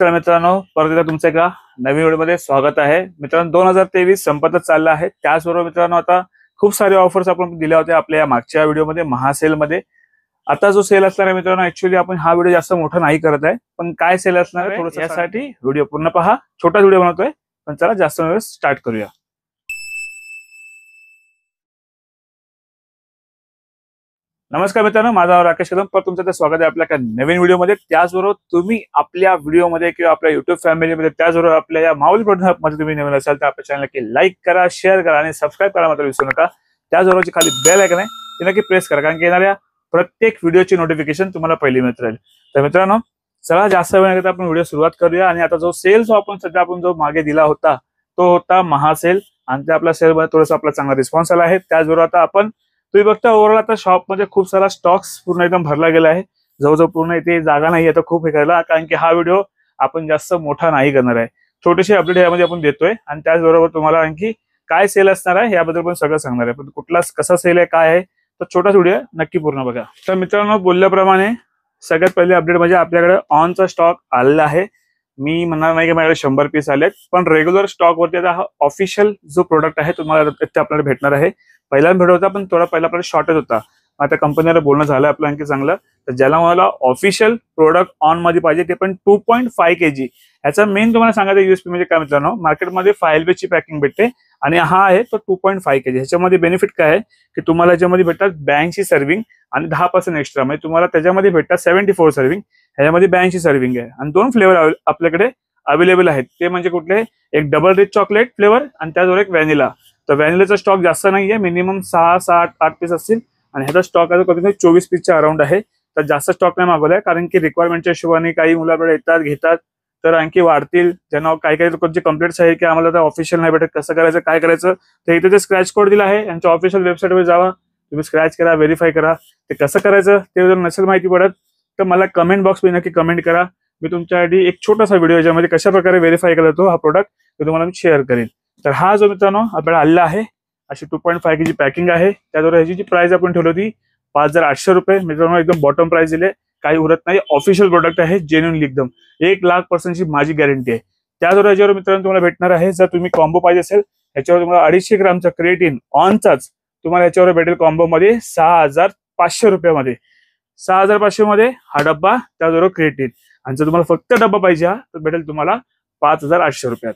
नमस्कार मित्रांनो, परत एकदा तुमचं एका नवीन व्हिडिओमध्ये स्वागत आहे। मित्रांनो 2023 संपतच चालला आहे। त्याचबरोबर मित्रांनो आता खूप सारे ऑफर्स आपण दिल्या होत्या आपल्या या मागच्या व्हिडिओमध्ये महासेल मध्ये। आता जो सेल असणार आहे मित्रांनो, ऍक्च्युअली आपण हा व्हिडिओ जास्त मोठा नाही करत आहे, पण काय सेल असणार आहे थोडंसं यासाठी व्हिडिओ पूर्ण पहा। छोटा व्हिडिओ बनवतोय, पण चला जास्त वेळ स्टार्ट करूया। नमस्कार मित्रांनो, माझं नाव राकेश कदम, पर तुमचं स्वागत आहे आपल्या नवीन व्हिडिओमध्ये। त्याचबरोबर तुम्ही आपल्या व्हिडिओमध्ये किंवा आपल्या युट्यूब फॅमिलीमध्ये, त्याचबरोबर आपल्या या माऊली प्रोडक्ट हबमध्ये तुम्ही नवीन असाल तर आपल्या चॅनलला लाईक करा, शेअर करा आणि सबस्क्राईब करायला मात्र विसरू नका। त्याचबरोबर खाली बेल आयकॉन आहे ते नक्की प्रेस करा, कारण की येणाऱ्या प्रत्येक व्हिडिओची नोटिफिकेशन तुम्हाला पहिली मिळत राहील। तर मित्रांनो चला जास्त वेळ न घेता आपण व्हिडिओ सुरुवात करूया। आणि आता जो सेल आपण जो मागे दिला होता तो होता महासेल, आणि त्या आपल्या सेलमध्ये थोडासा आपला चांगला रिस्पॉन्स आला आहे। त्याचबरोबर आता आपण तुम्ही बघता ओव्हरऑल आता शॉप मध्ये खूप सारा स्टॉक्स पूर्ण एकदम भरला गेला आहे। जवळजवळ पूर्ण इथे जागा नाही आता खूप हे करायला, कारण की हा व्हिडिओ आपण जास्त मोठा नाही करणार आहे। छोटीशी अपडेट यामध्ये आपण देतोय, आणि त्याचबरोबर तुम्हाला आणखी काय सेल असणार आहे याबद्दल पण सगळं सांगणार आहे। पण कुठला कसा सेल आहे काय आहे तर छोटाच व्हिडिओ नक्की पूर्ण बघा। तर मित्रांनो बोलल्याप्रमाणे सगळ्यात पहिले अपडेट म्हणजे आपल्याकडे ऑनचा स्टॉक आलेला आहे। मी म्हणणार नाही की माझ्याकडे 100 पीस आलेत, पण रेग्युलर स्टॉक वरती आता हा ऑफिशियल जो प्रोडक्ट आहे तुम्हाला ते आपल्याला भेटणार आहे। पहिला भेट होता पण थोडा पहिला आपल्याला शॉर्टेज होता, आता कंपनीला बोलणं झालं आपलं आणखी चांगलं। तर ज्याला मला ऑफिशियल प्रोडक्ट ऑन मध्ये पाहिजे ते पण 2.5 kg, याचा मेन तुम्हाला सांगायचं यूएसपी म्हणजे काय मित्रांनो, मार्केटमध्ये 5 LB ची पॅकिंग भेटते आणि हा आहे तो 2.5 kg। ह्याच्यामध्ये बेनिफिट काय आहे की तुम्हाला याच्यामध्ये भेटतात 82 सर्विंग आणि 10% एक्स्ट्रा, म्हणजे तुम्हाला त्याच्यामध्ये भेटतात 74 सर्विंग, ह्याच्यामध्ये 82 सर्विंग आहे। आणि 2 फ्लेवर आपल्याकडे अवेलेबल आहेत, ते म्हणजे कुठले, एक डबल रिच चॉकलेट फ्लेवर आणि त्याचबरोबर एक व्हॅनिला। तर व्हॅनिलाचा स्टॉक जास्त नाहीये, मिनिमम 6, 7, 8 पीस असतील, आणि ह्याचा स्टॉक आहे कमी 24 पीसच्या अराउंड आहे। तर जास्त स्टॉक नाही मागवलाय, कारण की रिक्वायरमेंटच्या हिशोबाने काही मुलं आपल्याला येतात घेतात तर आणखी वाढतील। ज्यांना काही लोकांचे कंप्लेंट्स आहे की आम्हाला ऑफिशियल नाही भेटत, कसं करायचं काय करायचं, तर इथे जे स्क्रॅच कोड दिला आहे यांच्या ऑफिशियल वेबसाईटवर जावा, तुम्ही स्क्रॅच करा, व्हेरीफाय करा। ते कसं करायचं ते जर नसेल माहिती पडत तर मला कमेंट बॉक्स मध्ये नक्की कमेंट करा, मी तुमच्यासाठी एक छोटासा व्हिडिओ याच्यामध्ये कशा प्रकारे व्हेरीफाय करतो हा प्रोडक्ट ते तुम्हाला मी शेअर करेन। तर हा जो मित्रांनो आपल्याला आलेला आहे अशी 2.5 kg पॅकिंग आहे। त्याद्वारे ह्याची जी प्राइस आपण ठेवली होती 5800 रुपये, मित्रांनो एकदम बॉटम प्राइस दिले, काही उरत नाही। ऑफिशियल प्रोडक्ट आहे, जेन्युइनली एकदम 1,00,000% ची माझी गॅरंटी आहे। त्याद्वारे याच्यावर मित्रांनो तुम्हाला भेटणार आहे, जर तुम्ही कॉम्बो पाहिजे असेल याच्यावर तुम्हाला 250 ग्रामचा क्रिएटिन ऑनचाच तुम्हाला याच्यावर भेटेल कॉम्बो मध्ये 6500 रुपयामध्ये। 6500 मध्ये हा डब्बा, त्याचबरोबर क्रिएटिन, आणि जर तुम्हाला फक्त डब्बा पाहिजे हा तर भेटेल तुम्हाला 5800 रुपयात।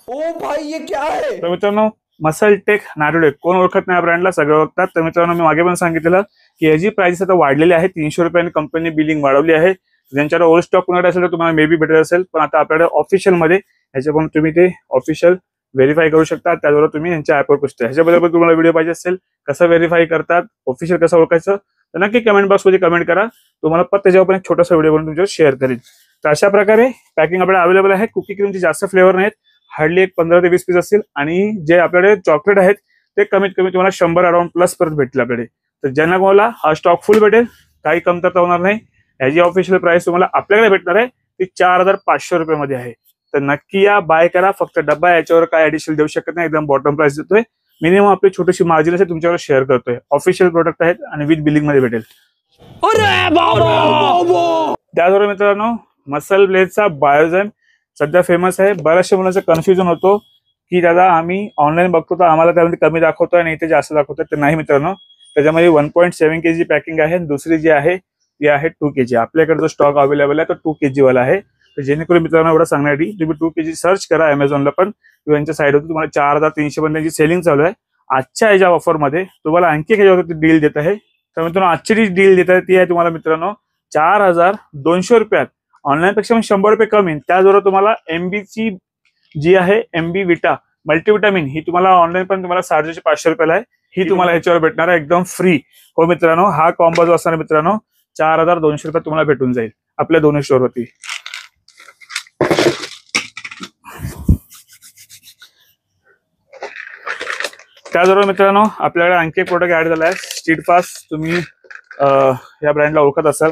ओ भाई ये क्या है? तर मित्रांनो मसल टेक नारोडेक कोण ओळखत नाही ब्रँडला, सगळं ओळखतात। तर मित्रांनो मी मागे पण सांगितलेलं की याची प्राइस आता वाढलेली आहे, 300 रुपयांनी कंपनी बिलिंग वाढवली आहे। ज्यांच्याकडे ओल्ड स्टॉक कोणाकडे असेल तर तुम्हाला मे बी भेटत असेल, पण आता आपल्याकडे ऑफिशियल मध्ये ह्याच्या पण तुम्ही ते ऑफिशियल व्हेरीफाय करू शकता। त्याद्वारे तुम्ही यांच्या ऍपवर पोहोचता। ह्याच्याबद्दल पण तुम्हाला व्हिडिओ पाहिजे असेल कसं व्हेरीफाय करतात, ऑफिशियल कसं ओळखायचं, तर नक्की कमेंट बॉक्स मध्ये कमेंट करा, तुम्हाला पण त्याच्यावर पण एक छोटासा व्हिडिओ बनवून तुमच्यावर शेअर करेन। तर अशा प्रकारे पॅकिंग आपल्याला अवेलेबल आहे। कुकी क्रीमचे जास्त फ्लेवर नाहीत, हार्डली एक 15 ते 20 पीस असतील, आणि जे आपल्याकडे चॉकलेट आहेत ते कमीत कमी तुम्हाला 100 अराउंड प्लस परत भेटतील आपल्याकडे। तर ज्यांना कोणाला हा स्टॉक फुल भेटेल, काही कमतरता होणार नाही। याची ऑफिशियल प्राइस तुम्हाला आपल्याकडे भेटणार आहे ती 4500 रुपयामध्ये आहे। तर नक्की या, बाय करा। फक्त डब्बा, याच्यावर काय ऍडिशनल देऊ शकत नाही, एकदम बॉटम प्राइस देतोय। मिनिमम आपली छोटीशी मार्जिन असेल तुमच्यावर शेअर करतोय। ऑफिशियल प्रोडक्ट आहेत आणि विथ बिलिंग मध्ये भेटेल। त्याचबरोबर मित्रांनो मसल ब्लेडचा बायोझेम सध्या फेमस आहे। बऱ्याचशा मुलांचं कन्फ्युजन होतो की दादा आम्ही ऑनलाईन बघतो तर आम्हाला त्यामध्ये कमी दाखवतोय आणि इथे जास्त दाखवतोय, तर नाही मित्रांनो, त्याच्यामध्ये 1.7 kg पॅकिंग आहे। दुसरी जी आहे ती आहे 2 kg। आपल्याकडे जो स्टॉक अवेलेबल आहे तो 2 kg वाला आहे। तर जेणेकरून मित्रांनो एवढं सांगण्यासाठी तुम्ही 2 kg सर्च करा अमेझॉनला पण, किंवा यांच्या साईडवर तुम्हाला 4300 पण त्यांची सेलिंग चालू आहे। आजच्या याच्या ऑफर मध्ये तुम्हाला आणखी ह्याच्यावरती डील देत आहे। तर मित्रांनो आजची जी डील देत आहे ती आहे तुम्हाला मित्रांनो 4200 रुपयात, ऑनलाईन पेक्षा 100 रुपये कमी। त्याचबरोबर तुम्हाला MB ची जी आहे MB विटा मल्टीविटामिन ही तुम्हाला ऑनलाईन पण तुम्हाला 550 रुपयाला आहे, ही तुम्हाला ह्याच्यावर भेटणार आहे एकदम फ्री। हो मित्रांनो, हा कॉम्बो जो असणार मित्रांनो 4200 रुपयात तुम्हाला भेटून जाईल आपल्या दोन्ही स्टोर वरती। त्याचबरोबर मित्रांनो आपल्याकडे आणखी एक प्रोडक्ट ऍड झाला आहे, स्ट्रीट फास्ट। तुम्ही या ब्रँडला ओळखत असाल,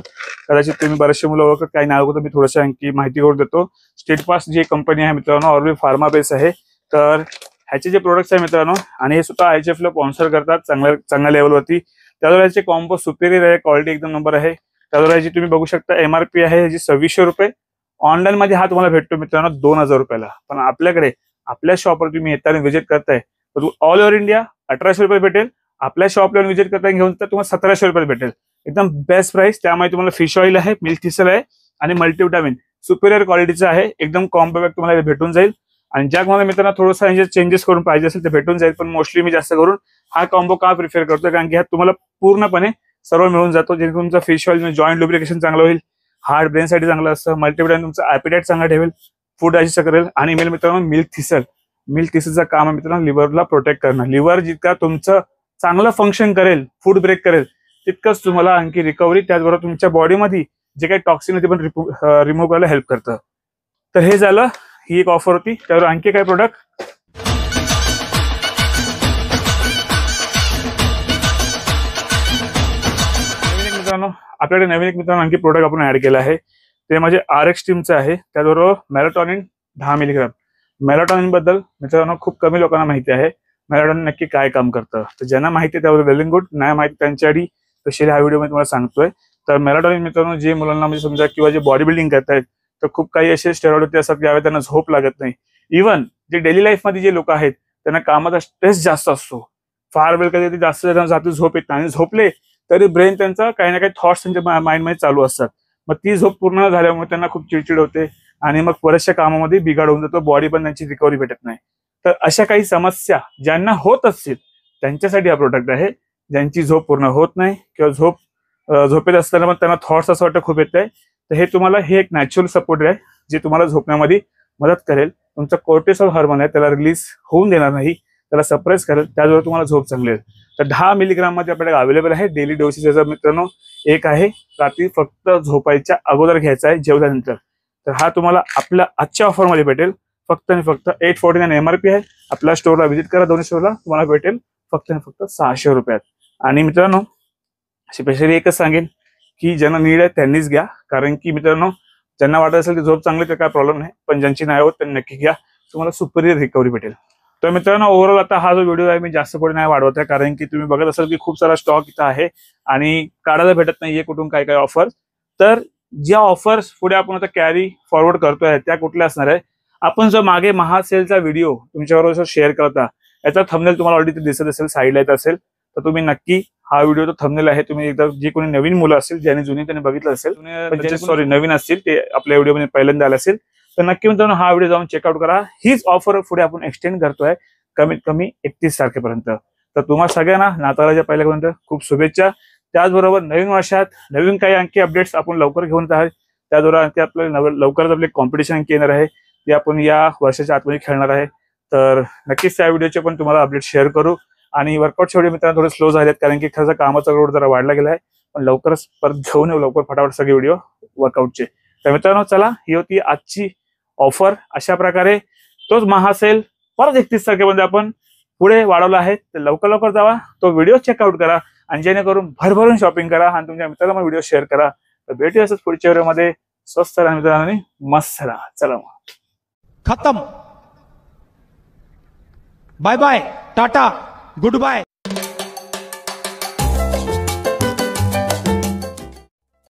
कदाचित तुम्ही बरेचसे मुलं ओळखत, काही नाही ओळखत, मी थोडीशी आणखी माहिती करून देतो। स्ट्रीट फास्ट जी कंपनी आहे मित्रांनो ऑर्बिट फार्मा बेस आहे। तर ह्याचे जे प्रोडक्ट्स आहे मित्रांनो, आणि हे सुद्धा IHF ला स्पॉन्सर करतात चांगल्या लेवलवरती। त्याद्वारे याचे कॉम्बो सुपेरियर आहे, क्वालिटी एकदम नंबर आहे। त्याद्वारे याची तुम्ही बघू शकता MRP आहे याची 2600 रुपये, ऑनलाईन मध्ये हा तुम्हाला भेटतो मित्रांनो 2000 रुपयाला. पण आपल्याकडे आपल्या शॉपवर तुम्ही येताना व्हिजिट करताय तर ऑल ओव्हर इंडिया 1800 रुपये भेटेल. आपल्या शॉपला व्हिजिट करताय घेऊन तर तुम्हाला 1700 रुपये भेटेल. एकदम बेस्ट प्राइस. त्यामुळे तुम्हाला फिश ऑइल आहे, मिल्क थिसल आहे आणि मल्टीविटामिन सुपिरियर क्वालिटीचं आहे. एकदम कॉम्बो पॅक तुम्हाला भेटून जाईल. आणि ज्या मला मित्रांनो थोडंसं चेंजेस करून पाहिजे असेल तर भेटून जाईल. पण मोस्टली मी जास्त करून हा कॉम्बो का प्रिफर करतो कारण की ह्यात तुम्हाला पूर्णपणे सर्व मिळून जातो. जे तुमचा फिश ऑइल जॉईंट लुब्रिकेशन चांगलं होईल, हार्ट ब्रेन साठी चांगलं असतं, मल्टीविटामिन तुमचं ॲपिटाईट चांगलं ठेवेल, फूड डायजेस्ट करेल. आणि मेल मित्रांनो मिल्क थिसल. मिल्क थिसलचं काम आहे मित्रांनो लिव्हरला प्रोटेक्ट करणं. लिव्हर जितका तुमचं चांगलं फंक्शन करेल, फूड ब्रेक करेल, तितकंच तुम्हाला आणखी रिकव्हरी, त्याचबरोबर तुमच्या बॉडीमध्ये जे काही टॉक्सिन होते पण रिमूव्ह करायला हेल्प करतं. तर हे झालं, ही एक ऑफर होती. त्यावर आणखी काय प्रोडक्ट मित्रांनो आपल्याकडे नवीन एक मित्रांनो आणखी प्रोडक्ट आपण ऍड केलं आहे. ते म्हणजे RX टीमचं आहे. त्याचबरोबर मेलाटॉनिन 10 मिलीग्राम. मेलाटॉनिन बद्दल मित्रांनो खूप कमी लोकांना माहिती आहे. मेलाटॉनिन नक्की काय काम करतं तर ज्यांना माहिती आहे त्यावर वेल अँड गुड, नाही माहिती त्यांच्यासाठी स्पेशली हा व्हिडिओ मध्ये तुम्हाला सांगतोय. तर मेलाटॉनिन मित्रांनो जे मुलांना म्हणजे समजा किंवा जे बॉडी बिल्डिंग करतायत तर खूप काही असे स्टेरॉइड होते असतात ज्यावेळी त्यांना झोप लागत नाही. इव्हन जे डेली लाईफ मध्ये जे लोक आहेत त्यांना कामाचा स्ट्रेस जास्त असतो, फार वेळ कधी जास्त जाती झोप येत नाही आणि झोपले तरी ब्रेन त्यांचा काही ना काही थॉट्स त्यांच्या माइंडमध्ये चालू असतात. मग ती झोप पूर्ण न झाल्यामुळे त्यांना खूप चिडचिड होते आणि मग बऱ्याचशा कामामध्ये बिघाड होऊन जातो, बॉडी पण त्यांची रिकव्हरी भेटत नाही. तर अशा काही समस्या ज्यांना होत असतील त्यांच्यासाठी हा प्रोडक्ट आहे. ज्यांची झोप पूर्ण होत नाही किंवा झोपेत असताना पण त्यांना थॉट्स असं वाटतं खूप येत आहे, तर हे तुम्हाला हे एक नॅचरल सपोर्ट आहे जे तुम्हाला झोपण्यामध्ये मदत करेल. तुमचा कोर्टिसॉल हार्मोन आहे त्याला रिलीज होऊन देणार नाही, त्याला सप्रेस करेल, त्याचबरोबर तुम्हाला झोप चांगली येईल. तर 10 मिलीग्राम मध्ये आपल्याकडे अवेलेबल आहे. डेली डोसेस याचा मित्रांनो एक आहे, रात्री फक्त झोपायच्या अगोदर घ्यायचा आहे जेवल्यानंतर. तर हा तुम्हाला आपल्या आजच्या ऑफर मध्ये भेटेल फक्त आणि फक्त 849 MRP आहे. आपल्या स्टोरला व्हिजिट करा, दोन्ही स्टोरला तुम्हाला भेटेल फक्त आणि फक्त 600 रुपयात. आणि मित्रांनो स्पेशली एकच सांगेन की ज्यांना नीड आहे त्यांनीच घ्या, कारण की मित्रांनो ज्यांना वाटत असेल की झोप चांगली तर काय प्रॉब्लेम नाही, पण ज्यांची नाही होत त्यांनी नक्की घ्या, तुम्हाला सुपरियर रिकव्हरी भेटेल. तर मित्रांनो ओव्हरऑल आता हा जो व्हिडिओ आहे मी जास्त पुढे नाही वाढवत आहे कारण की तुम्ही बघत असाल की खूप सारा स्टॉक इथं आहे आणि काढायला भेटत नाहीये कुठून काय काय ऑफर. तर ज्या ऑफर्स पुढे आपण आता कॅरी फॉरवर्ड करतोय त्या कुठल्या असणार आहे, आपण जो मागे महासेलचा व्हिडिओ तुमच्याबरोबर शेअर करता याचा थंबनेल तुम्हाला ऑलरेडी दिसत असेल, साईडला येत असेल, तर तुम्ही नक्की हा व्हिडिओ तो थंबनेल आहे, तुम्ही एकदा जे कोणी नवीन मुलं असेल ज्यांनी जुनी त्यांनी बघितलं असेल, सॉरी नवीन असतील ते आपल्या व्हिडिओमध्ये पहिल्यांदा आले असेल तर नक्की मित्रांनो हा व्हिडिओ जाऊन चेकआउट करा. हीच ऑफर पुढे आपण एक्सटेंड करतोय कमीत कमी 31 तारखेपर्यंत. तर तुम्हाला सगळ्यांना नाताळाच्या पहिल्यापर्यंत खूप शुभेच्छा. त्याचबरोबर नवीन वर्षात नवीन काही आणखी अपडेट्स आपण लवकर घेऊन आहोत. त्याचबरोबर आणखी आपल्याला लवकरच आपले कॉम्पिटिशन आणखी येणार आहे ते आपण या वर्षाच्या आतमध्ये खेळणार आहे. तर नक्कीच त्या व्हिडिओचे पण तुम्हाला अपडेट शेअर करू. आणि वर्कआउटचे व्हिडिओ मित्रांनो थोडे स्लो झालेत कारण की खरंच कामाचा लोड जरा वाढला गेला आहे, पण लवकरच परत घेऊन येऊ लवकर फटाफट सगळे व्हिडिओ वर्कआउटचे. तर मित्रांनो चला ही होती आजची ऑफर. अशा प्रकारे तोच महासेल परत 31 तारखेमध्ये आपण पुढे वाढवला आहे. तर लवकर लवकर जावा, तो व्हिडिओ चेकआउट करा आणि जेणेकरून भरभरून शॉपिंग करा आणि तुमच्या मित्राला मग व्हिडिओ शेअर करा. तर भेटूया असंच पुढच्या व्हिडिओमध्ये. स्वस्त राहा मित्रांनो आणि मस्त राहा. चला मग खत्म. Bye bye, tata, good bye.